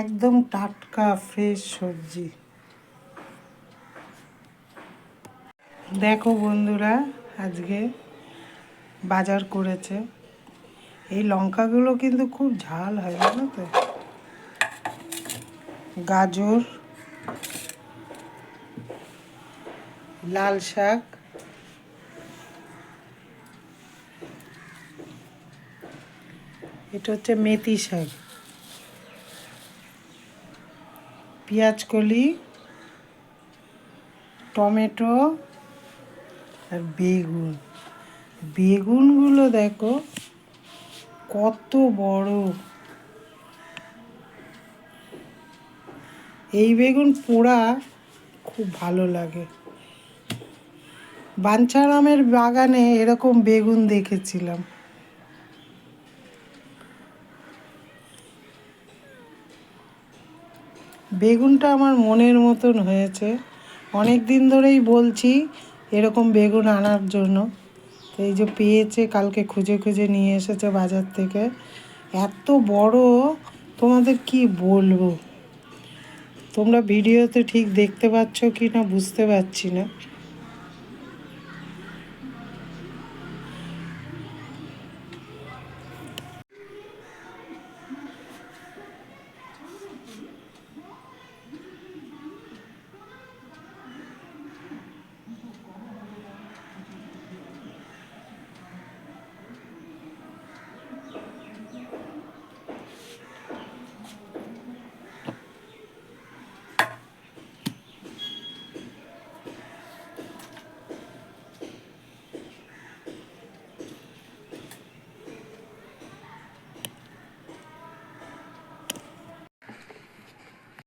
একদম টাটকা ফ্রেশ সবজি। দেখো বন্ধুরা, আজকে বাজার করেছে। এই লঙ্কাগুলো কিন্তু খুব ঝাল হয়, জানো তো। গাজর, লাল শাক, এটা হচ্ছে মেথি শাক, পেঁয়াজ কলি, টমেটো আর বেগুন। বেগুনগুলো দেখো কত বড়। এই বেগুন পোড়া খুব ভালো লাগে। বাঞ্ছারামের বাগানে এরকম বেগুন দেখেছিলাম। বেগুনটা আমার মনের মতন হয়েছে। অনেক দিন ধরেই বলছি এরকম বেগুন আনার জন্য। তো এই যে পেয়েছে, কালকে খুঁজে খুঁজে নিয়ে এসেছে বাজার থেকে। এত বড়, তোমাদের কি বলবো। তোমরা ভিডিওতে ঠিক দেখতে পাচ্ছ কি না বুঝতে পারছি না।